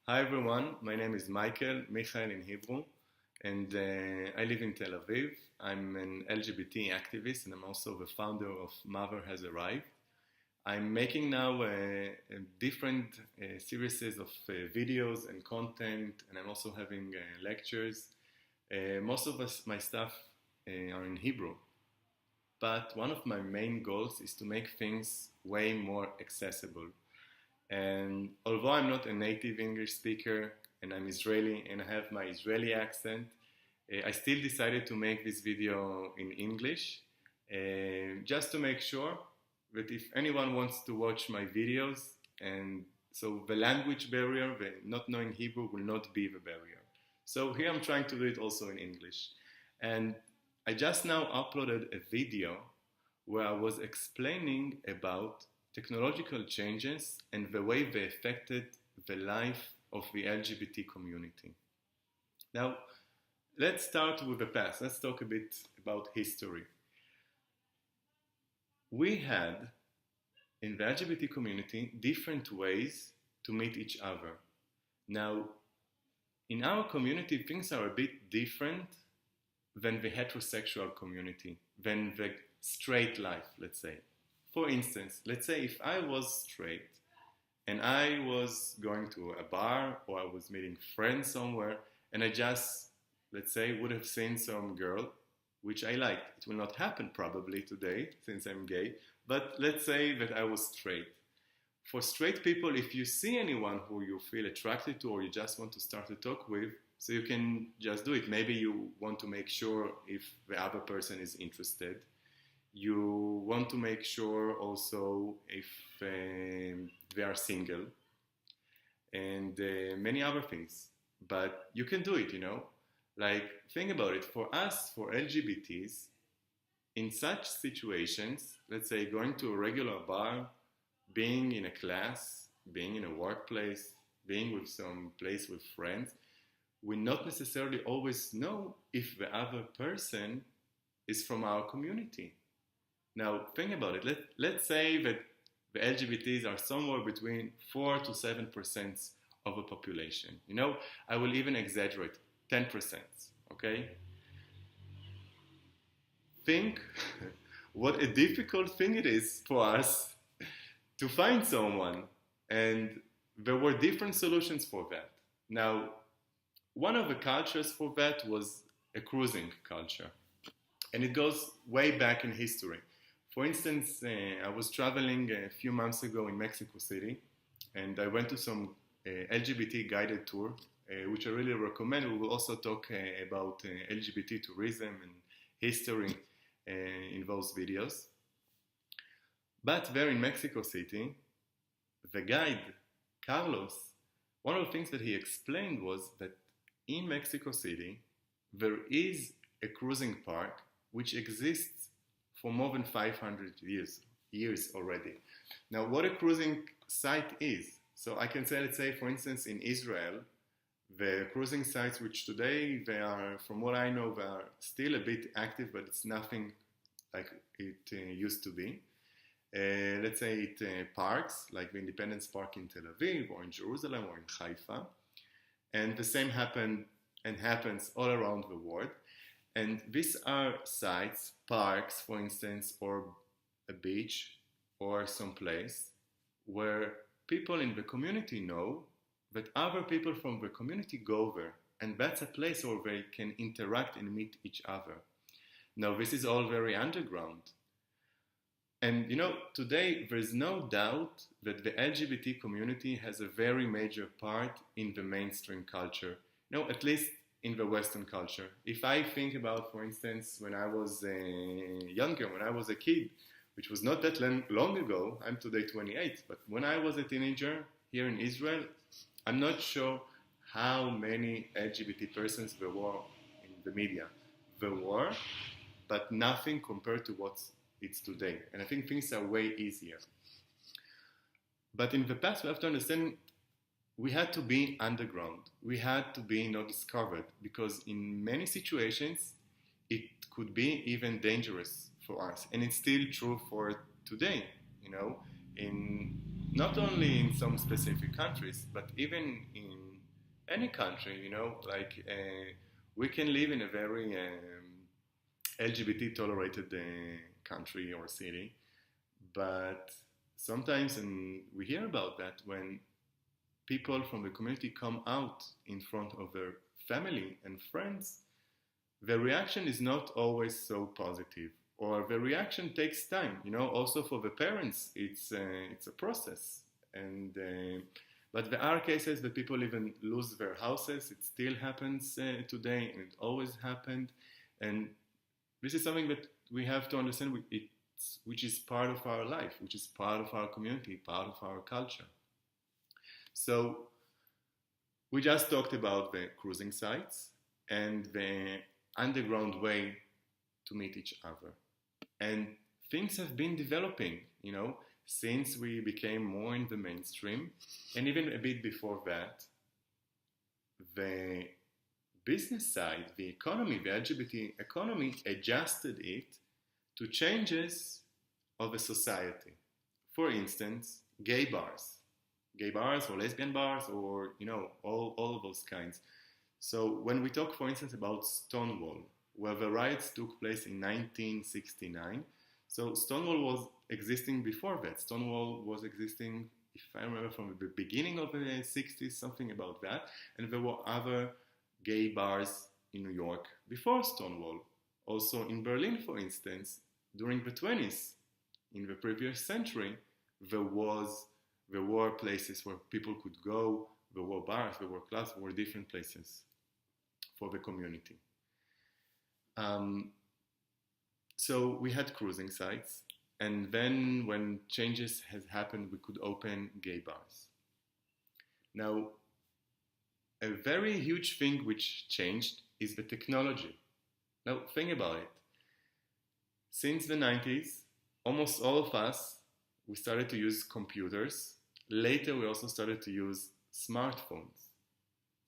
Hi everyone, my name is Michael in Hebrew, and I live in Tel Aviv. I'm an LGBT activist and I'm also the founder of Mother Has Arrived. I'm making now a different series of videos and content, and I'm also having lectures. Most of my stuff are in Hebrew, but one of my main goals is to make things way more accessible. And although I'm not a native English speaker and I'm Israeli and I have my Israeli accent, I still decided to make this video in English just to make sure that if anyone wants to watch my videos, and so the language barrier, the not knowing Hebrew will not be the barrier. So here I'm trying to do it also in English. And I just now uploaded a video where I was explaining about technological changes and the way they affected the life of the LGBT community. Now, let's start with the past. Let's talk a bit about history. We had, in the LGBT community, different ways to meet each other. Now, in our community, things are a bit different than the heterosexual community, than the straight life, let's say. For instance, let's say if I was straight and I was going to a bar or I was meeting friends somewhere and I just, let's say, would have seen some girl which I liked. It will not happen probably today since I'm gay, but let's say that I was straight. For straight people, if you see anyone who you feel attracted to or you just want to start to talk with, so you can just do it. Maybe you want to make sure if the other person is interested. You want to make sure also if they are single and many other things. But you can do it, Like, think about it. For us, for LGBTs, in such situations, let's say going to a regular bar, being in a class, being in a workplace, being with some place with friends, we not necessarily always know if the other person is from our community. Now, think about it. Let's say that the LGBTs are somewhere between 4 to 7% of the population. I will even exaggerate, 10%, okay? Think what a difficult thing it is for us to find someone. And there were different solutions for that. Now, one of the cultures for that was a cruising culture. And it goes way back in history. For instance, I was traveling a few months ago in Mexico City, and I went to some LGBT guided tour, which I really recommend. We will also talk about LGBT tourism and history in those videos. But there in Mexico City, the guide, Carlos, one of the things that he explained was that in Mexico City, there is a cruising park which exists for more than 500 years already. Now, what a cruising site is. So I can say, let's say, for instance, in Israel, the cruising sites, which today they are, from what I know, they are still a bit active, but it's nothing like it used to be. Let's say it parks, like the Independence Park in Tel Aviv, or in Jerusalem, or in Haifa. And the same happens all around the world. And these are sites, parks, for instance, or a beach, or some place where people in the community know that other people from the community go there. And that's a place where they can interact and meet each other. Now, this is all very underground. And today there's no doubt that the LGBT community has a very major part in the mainstream culture. At least in the Western culture. If I think about, for instance, when I was younger, when I was a kid, which was not that long ago, I'm today 28, but when I was a teenager here in Israel, I'm not sure how many LGBT persons there were in the media. There were, but nothing compared to what it's today. And I think things are way easier. But in the past, we have to understand we had to be underground. We had to be not discovered because in many situations, it could be even dangerous for us. And it's still true for today, in not only in some specific countries, but even in any country, like we can live in a very LGBT tolerated country or city, but sometimes, and we hear about that when people from the community come out in front of their family and friends, the reaction is not always so positive, or the reaction takes time. Also for the parents, it's a process, and but there are cases that people even lose their houses. It still happens today, and it always happened, and this is something that we have to understand. Which is part of our life, which is part of our community, part of our culture. So we just talked about the cruising sites and the underground way to meet each other. And things have been developing, since we became more in the mainstream, and even a bit before that. The business side, the economy, the LGBT economy adjusted it to changes of a society. For instance, gay bars or lesbian bars, or all of those kinds. So when we talk, for instance, about Stonewall, where the riots took place in 1969, so Stonewall was existing before that. Stonewall was existing, if I remember, from the beginning of the 60s, something about that, and there were other gay bars in New York before Stonewall. Also in Berlin, for instance, during the 20s, in the previous century, there were places where people could go, there were bars, there were clubs, there were different places for the community. So we had cruising sites, and then when changes has happened, we could open gay bars. Now, a very huge thing which changed is the technology. Now, think about it. Since the 90s, almost all of us, we started to use computers. Later, we also started to use smartphones.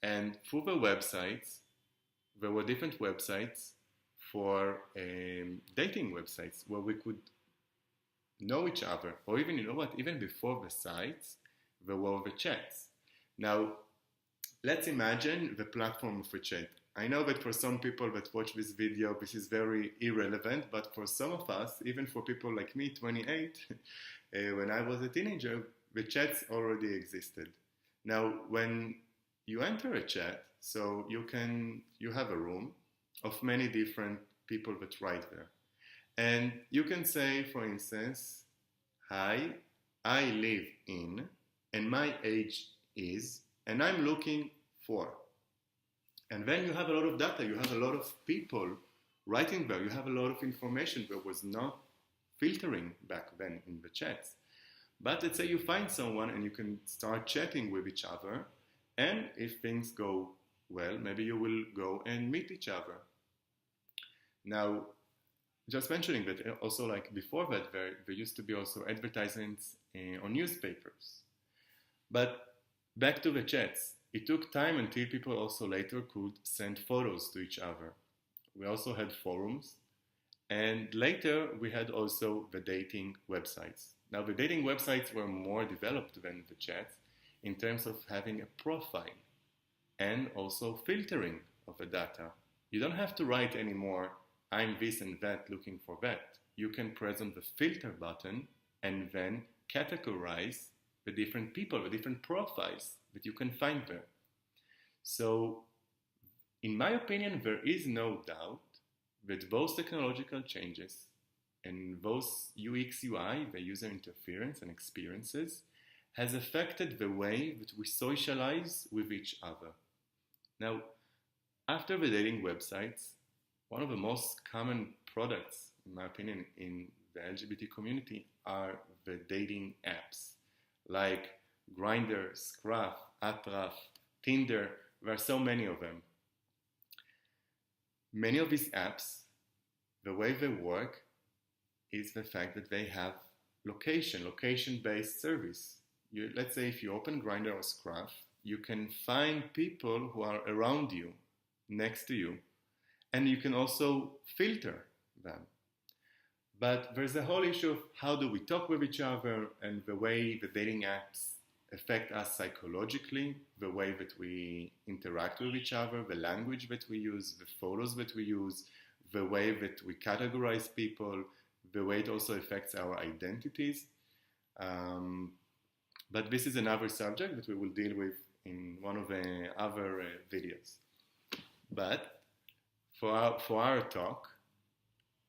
And through the websites, there were different websites for dating websites where we could know each other. Or even, even before the sites, there were the chats. Now, let's imagine the platform of a chat. I know that for some people that watch this video, this is very irrelevant, but for some of us, even for people like me, 28, when I was a teenager, the chats already existed. Now, when you enter a chat, so you have a room of many different people that write there. And you can say, for instance, hi, I live in, and my age is, and I'm looking for. And then you have a lot of data, you have a lot of people writing there, you have a lot of information. There was no filtering back then in the chats. But let's say you find someone and you can start chatting with each other, and if things go well, maybe you will go and meet each other. Now, just mentioning that also, like before that, there used to be also advertisements on newspapers. But back to the chats. It took time until people also later could send photos to each other. We also had forums, and later we had also the dating websites. Now, the dating websites were more developed than the chats in terms of having a profile and also filtering of the data. You don't have to write anymore, I'm this and that looking for that. You can press on the filter button and then categorize the different people, the different profiles that you can find there. So, in my opinion, there is no doubt that those technological changes and those UX, UI, the user interference and experiences, has affected the way that we socialize with each other. Now, after the dating websites, one of the most common products, in my opinion, in the LGBT community are the dating apps, like Grindr, Scruff, Atraf, Tinder. There are so many of them. Many of these apps, the way they work is the fact that they have location-based service. Let's say if you open Grindr or Scruff, you can find people who are around you, next to you, and you can also filter them. But there's a whole issue of how do we talk with each other and the way the dating apps affect us psychologically, the way that we interact with each other, the language that we use, the photos that we use, the way that we categorize people, the way it also affects our identities. But this is another subject that we will deal with in one of the other videos. But for our talk,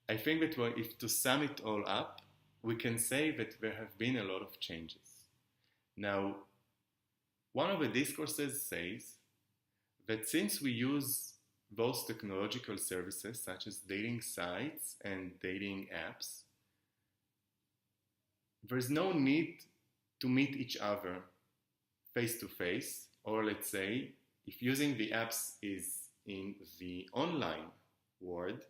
I think that if to sum it all up, we can say that there have been a lot of changes. Now, one of the discourses says that since we use those technological services such as dating sites and dating apps, there's no need to meet each other face to face, or let's say, if using the apps is in the online world,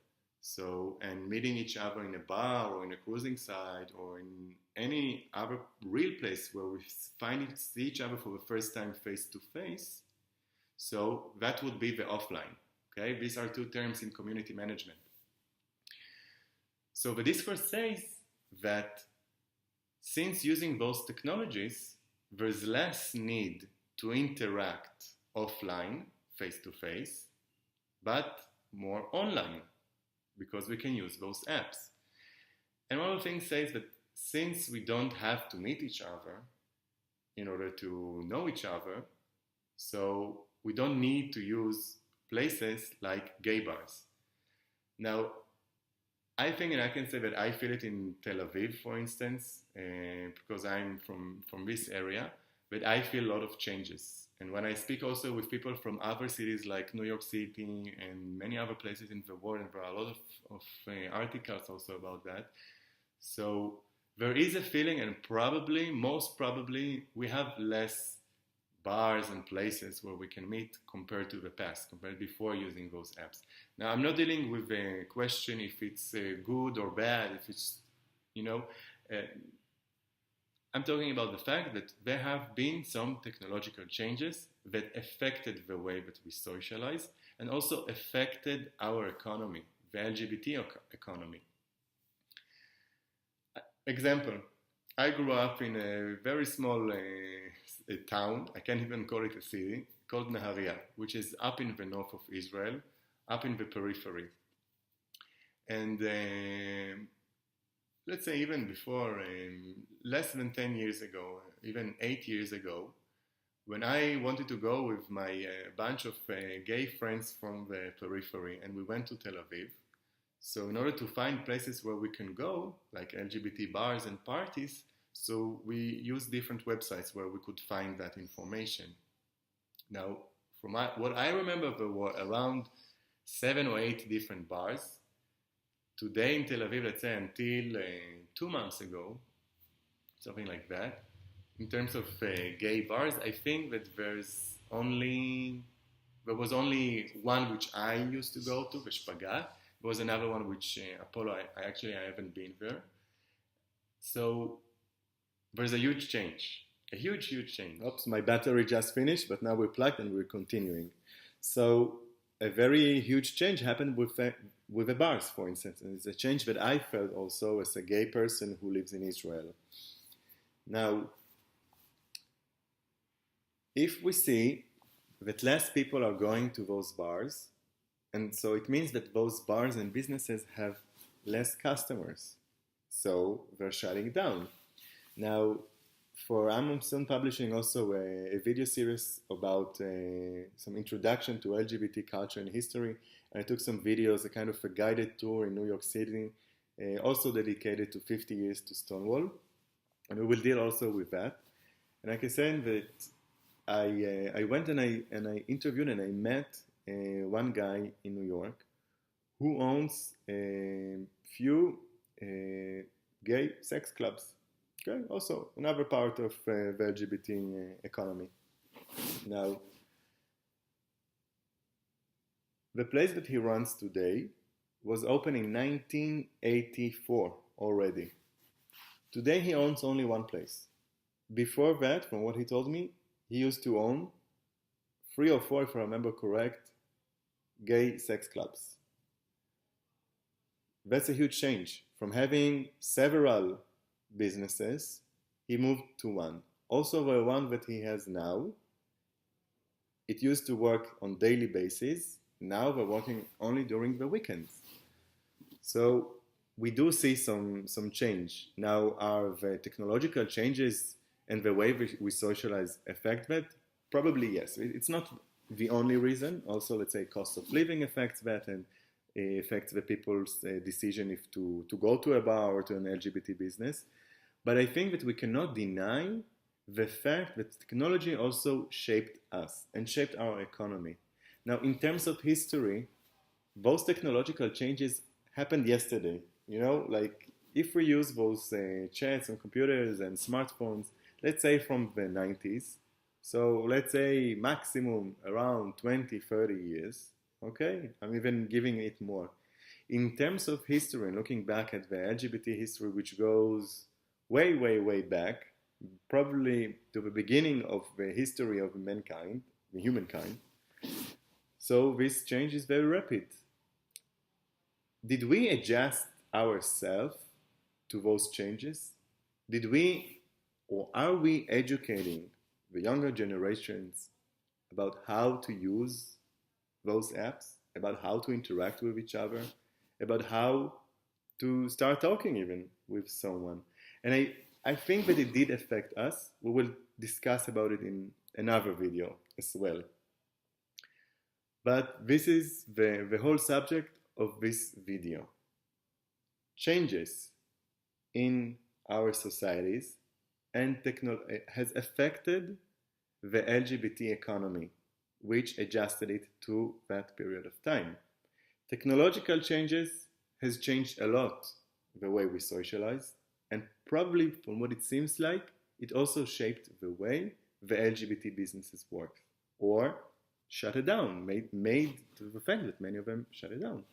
and meeting each other in a bar or in a cruising site or in any other real place where we see each other for the first time face to face, so that would be the offline. Okay, these are two terms in community management. So the discourse says that since using those technologies, there's less need to interact offline, face to face, but more online, because we can use those apps. And one of the things says that since we don't have to meet each other in order to know each other, so we don't need to use places like gay bars. Now, I think, and I can say that I feel it in Tel Aviv, for instance, because I'm from this area, but I feel a lot of changes. And when I speak also with people from other cities like New York City and many other places in the world, and there are a lot of articles also about that. So there is a feeling, and most probably, we have less bars and places where we can meet compared to the past, compared before using those apps. Now, I'm not dealing with the question if it's good or bad, if it's, I'm talking about the fact that there have been some technological changes that affected the way that we socialize and also affected our economy, the LGBT economy. Example, I grew up in a very small town, I can't even call it a city, called Nahariya, which is up in the north of Israel, up in the periphery. And let's say even before, less than 10 years ago, even 8 years ago, when I wanted to go with my bunch of gay friends from the periphery and we went to Tel Aviv, so in order to find places where we can go, like LGBT bars and parties, so we used different websites where we could find that information. Now, from what I remember, there were around 7 or 8 different bars. Today in Tel Aviv, let's say until 2 months ago, something like that, in terms of gay bars, I think that there was only one which I used to go to, the Shpagat. There was another one which, Apollo, I haven't been there. So there's a huge change, a huge change. Oops, my battery just finished, but now we're plugged and we're continuing. So a very huge change happened with the bars, for instance. And it's a change that I felt also as a gay person who lives in Israel. Now, if we see that less people are going to those bars, and so it means that those bars and businesses have less customers. So they're shutting down. Now, I'm soon publishing also a video series about some introduction to LGBT culture and history. And I took some videos, a kind of a guided tour in New York City, also dedicated to 50 years to Stonewall. And we will deal also with that. And I can say that I went and I interviewed and I met one guy in New York who owns a few gay sex clubs. Okay, also another part of the LGBT economy. Now, the place that he runs today was opened in 1984 already. Today he owns only one place. Before that, from what he told me, he used to own 3 or 4, if I remember correct, gay sex clubs. That's a huge change. From having several businesses, he moved to one. also the one that he has now. It used to work on daily basis. Now they're working only during the weekends. So we do see some change. Now, are the technological changes and the way we socialize affect that? Probably yes. It's not the only reason. Also, let's say cost of living affects that and affects the people's decision if to go to a bar or to an LGBT business. But I think that we cannot deny the fact that technology also shaped us and shaped our economy. Now, in terms of history, those technological changes happened yesterday. You know, like if we use those chats and computers and smartphones, let's say from the 90s, so let's say maximum around 20, 30 years, okay? I'm even giving it more. In terms of history and looking back at the LGBT history, which goes way, way, way back, probably to the beginning of the history of mankind, the humankind, so this change is very rapid. Did we adjust ourselves to those changes? Did we, or are we educating the younger generations about how to use those apps, about how to interact with each other, about how to start talking even with someone? And I think that it did affect us. We will discuss about it in another video as well. But this is the whole subject of this video. Changes in our societies and has affected the LGBT economy, which adjusted it to that period of time. Technological changes has changed a lot the way we socialize, and probably from what it seems like, it also shaped the way the LGBT businesses work, or shut it down, made to the fact that many of them shut it down.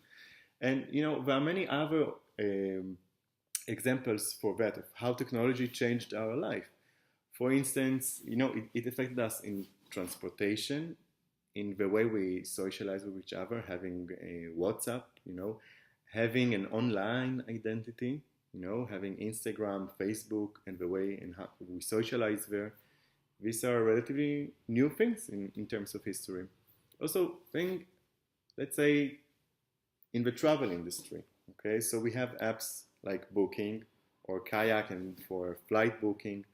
And you know, there are many other examples for that of how technology changed our life. For instance, you know, it affected us in transportation, in the way we socialize with each other, having a WhatsApp, you know, having an online identity, you know, having Instagram, Facebook, and the way in how we socialize there. These are relatively new things in terms of history. Also, think, let's say, in the travel industry, okay? So we have apps like Booking or Kayak and for flight booking,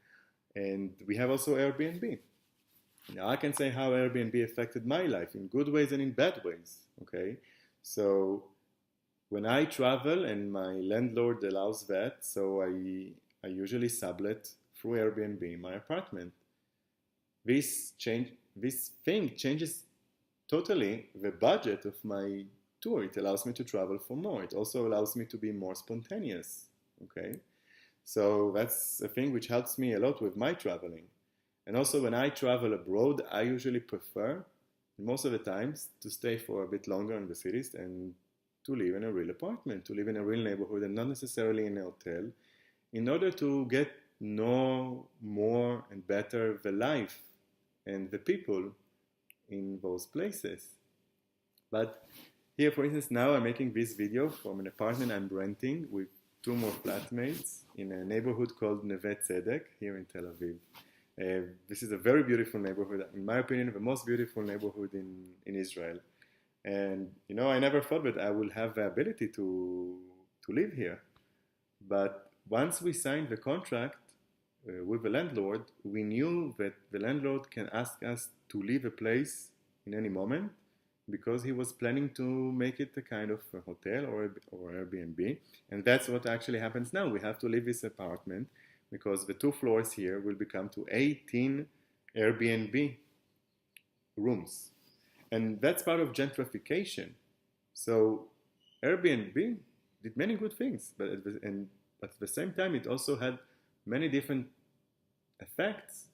and we have also Airbnb. Now I can say how Airbnb affected my life in good ways and in bad ways, okay? So when I travel and my landlord allows that, so I usually sublet through Airbnb my apartment. This thing changes totally the budget of my tour. It allows me to travel for more. It also allows me to be more spontaneous, okay? So that's a thing which helps me a lot with my traveling. And also when I travel abroad, I usually prefer, most of the times, to stay for a bit longer in the cities and to live in a real apartment, to live in a real neighborhood and not necessarily in a hotel, in order to get know more and better the life and the people in those places. But here, for instance, now I'm making this video from an apartment I'm renting with two more flatmates in a neighborhood called Neve Tzedek here in Tel Aviv. This is a very beautiful neighborhood, in my opinion, the most beautiful neighborhood in Israel. And, you know, I never thought that I would have the ability to live here. But once we signed the contract with the landlord, we knew that the landlord can ask us to leave a place in any moment because he was planning to make it a kind of a hotel or Airbnb. And that's what actually happens now. We have to leave this apartment because the 2 floors here will become to 18 Airbnb rooms. And that's part of gentrification. So Airbnb did many good things, but at the same time, it also had many different effects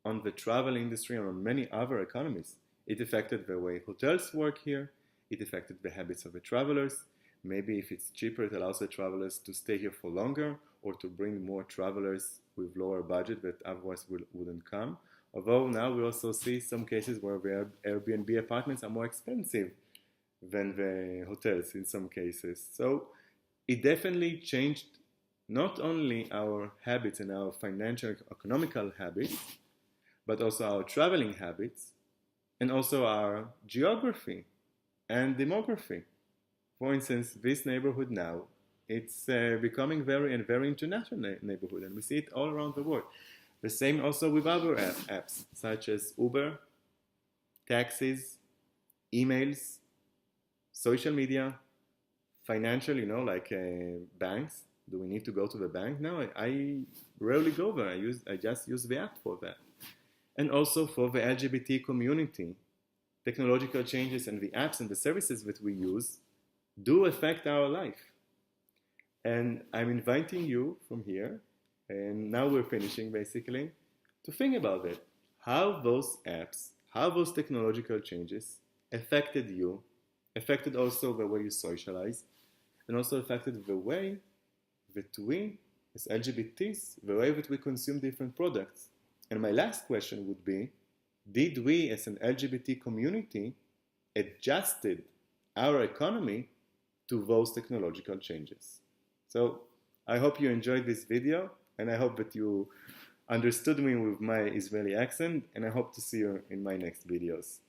on the travel industry and on many other economies. It affected the way hotels work here. It affected the habits of the travelers. Maybe if it's cheaper, it allows the travelers to stay here for longer or to bring more travelers with lower budget that otherwise wouldn't come. Although now we also see some cases where the Airbnb apartments are more expensive than the hotels in some cases. So it definitely changed not only our habits and our financial, economical habits, but also our traveling habits, and also our geography and demography. For instance, this neighborhood now, it's becoming very international neighborhood, and we see it all around the world. The same also with other apps, such as Uber, taxis, emails, social media, financial, like banks. Do we need to go to the bank? No, I rarely go there. I just use the app for that. And also for the LGBT community, technological changes and the apps and the services that we use do affect our life. And I'm inviting you from here, and now we're finishing basically, to think about it. How those apps, how those technological changes affected you, affected also the way you socialize, and also affected the way that we, as LGBTs, the way that we consume different products. And my last question would be, did we as an LGBT community adjusted our economy to those technological changes? So I hope you enjoyed this video, and I hope that you understood me with my Israeli accent, and I hope to see you in my next videos.